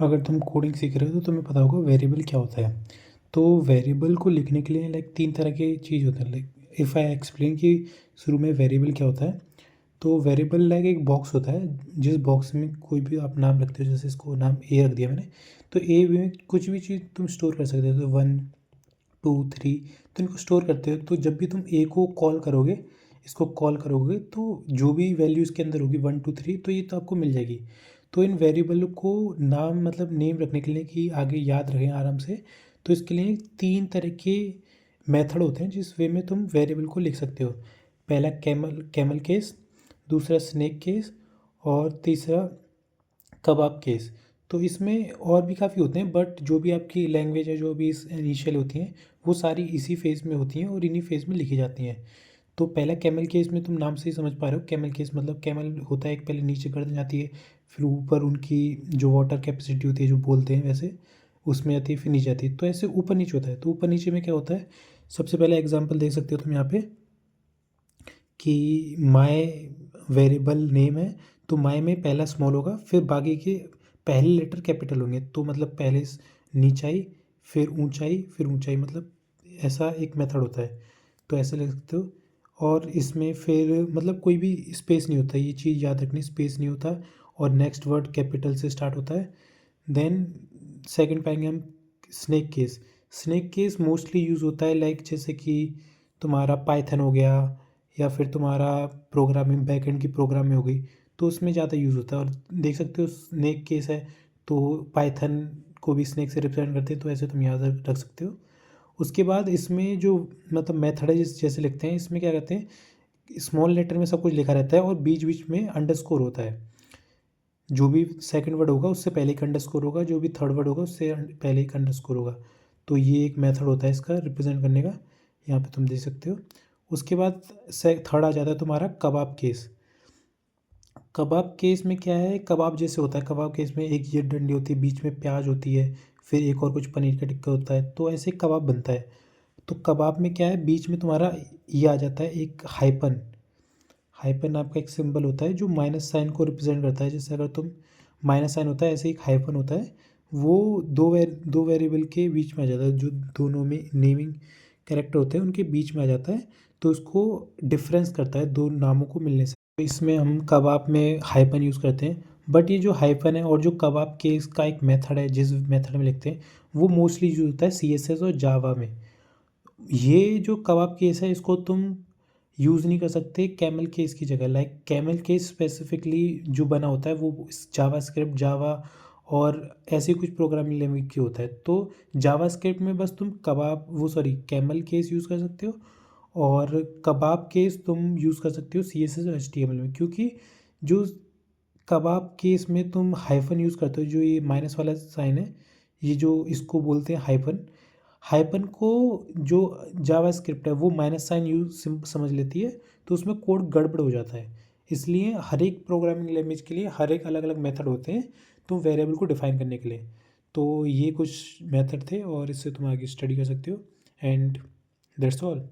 अगर तुम कोडिंग सीख रहे हो तो तुम्हें पता होगा वेरिएबल क्या होता है। तो वेरिएबल को लिखने के लिए लाइक 3 तरह के चीज़ होते हैं। लाइक इफ़ आई एक्सप्लेन कि शुरू में वेरिएबल क्या होता है, तो वेरिएबल लाइक एक बॉक्स होता है, जिस बॉक्स में कोई भी आप नाम रखते हो, जैसे इसको नाम ए रख दिया मैंने। तो ए में कुछ भी चीज़ तुम स्टोर कर सकते हो, तो 1 2 3, तो इनको स्टोर करते हो। तो जब भी तुम ए को कॉल करोगे, इसको कॉल करोगे, तो जो भी वैल्यू इसके अंदर होगी 1 2 3, तो ये तो आपको मिल जाएगी। तो इन वेरिएबल को नाम मतलब नेम रखने के लिए कि आगे याद रहें आराम से, तो इसके लिए 3 तरह के मेथड होते हैं जिस वे में तुम वेरिएबल को लिख सकते हो। पहला कैमल कैमल केस, दूसरा स्नेक केस, और तीसरा कबाब केस। तो इसमें और भी काफ़ी होते हैं, बट जो भी आपकी लैंग्वेज है, जो भी इस इनिशियल होती हैं, वो सारी इसी फेज़ में होती हैं और इन्हीं फेज़ में लिखी जाती हैं। तो पहला कैमल केस में तुम नाम से ही समझ पा रहे हो, कैमल केस मतलब कैमल होता है एक, पहले नीचे गर्दन जाती है, फिर ऊपर उनकी जो वाटर कैपेसिटी होती है, जो बोलते हैं वैसे, उसमें आती है, फिर नीचे आती है। तो ऐसे ऊपर नीचे होता है। तो ऊपर नीचे में क्या होता है, सबसे पहला एग्जाम्पल देख सकते हो तुम यहाँ पे कि माय वेरिएबल नेम है। तो माय में पहला स्मॉल होगा, फिर बाकी के पहले लेटर कैपिटल होंगे। तो मतलब पहले नीचाई, फिर ऊंचाई, फिर ऊंचाई, मतलब ऐसा एक मेथड होता है। तो ऐसे लिख सकते हो। और इसमें फिर मतलब कोई भी स्पेस नहीं होता, ये चीज़ याद रखनी, स्पेस नहीं होता। और नेक्स्ट वर्ड कैपिटल से स्टार्ट होता है। देन सेकंड पाएंगे हम snake case. Snake case mostly use होता है लाइक जैसे कि तुम्हारा पाइथन हो गया, या फिर तुम्हारा प्रोग्रामिंग बैकएंड की प्रोग्रामिंग हो गई, तो उसमें ज़्यादा यूज़ होता है। और देख सकते हो स्नेक केस है, तो पाइथन को भी स्नेक से रिप्रेजेंट करते हैं, तो ऐसे तुम याद रख सकते हो। उसके बाद इसमें जो मतलब मेथड है, जैसे लिखते हैं, इसमें क्या कहते हैं, स्मॉल लेटर में सब कुछ लिखा रहता है और बीच बीच में अंडरस्कोर होता है। जो भी सेकंड वर्ड होगा उससे पहले एक अंडरस्कोर होगा, जो भी थर्ड वर्ड होगा उससे पहले एक अंडरस्कोर होगा। तो ये एक मेथड होता है इसका रिप्रेजेंट करने का, यहाँ पे तुम देख सकते हो। उसके बाद से थर्ड आ जाता है तुम्हारा कबाब केस। कबाब केस में क्या है, कबाब जैसे होता है। कबाब केस में एक ये डंडी होती है, बीच में प्याज होती है, फिर एक और कुछ पनीर का टिक्का होता है, तो ऐसे कबाब बनता है। तो कबाब में क्या है, बीच में तुम्हारा ये आ जाता है एक हाइपन। हाइपन आपका एक सिंबल होता है जो माइनस साइन को रिप्रेजेंट करता है। जैसे अगर तुम माइनस साइन होता है, ऐसे एक हाइपन होता है, वो दो वेरिएबल के बीच में आ जाता है, जो दोनों में नेमिंग कैरेक्टर होते हैं उनके बीच में आ जाता है। तो उसको डिफरेंस करता है दो नामों को मिलने से। तो इसमें हम कबाब में हाइपन यूज़ करते हैं। बट ये जो हाइपन है और जो कबाब के इसका एक मेथड है, जिस मेथड में लिखते हैं, वो मोस्टली यूज होता है CSS और जावा में। ये जो कबाब केस है, इसको तुम यूज़ नहीं कर सकते कैमल केस की जगह। लाइक कैमल केस स्पेसिफिकली जो बना होता है वो जावा स्क्रिप्ट, जावा और ऐसे कुछ प्रोग्रामिंग लैंग्वेज की होता है। तो जावा स्क्रिप्ट में बस तुम कबाब वो सॉरी कैमल केस यूज़ कर सकते हो, और कबाब केस तुम यूज़ कर सकते हो CSS और HTML में। क्योंकि जो कबाब केस में तुम हाइफन यूज़ करते हो, जो ये माइनस वाला साइन है, ये जो इसको बोलते हैं हाइफन, हाइपन को जो जावा स्क्रिप्ट है वो माइनस साइन यूज समझ लेती है, तो उसमें कोड गड़बड़ हो जाता है। इसलिए हर एक प्रोग्रामिंग लैंग्वेज के लिए हर एक अलग अलग मेथड होते हैं तो वेरिएबल को डिफाइन करने के लिए। तो ये कुछ मेथड थे और इससे तुम आगे स्टडी कर सकते हो। And that's all.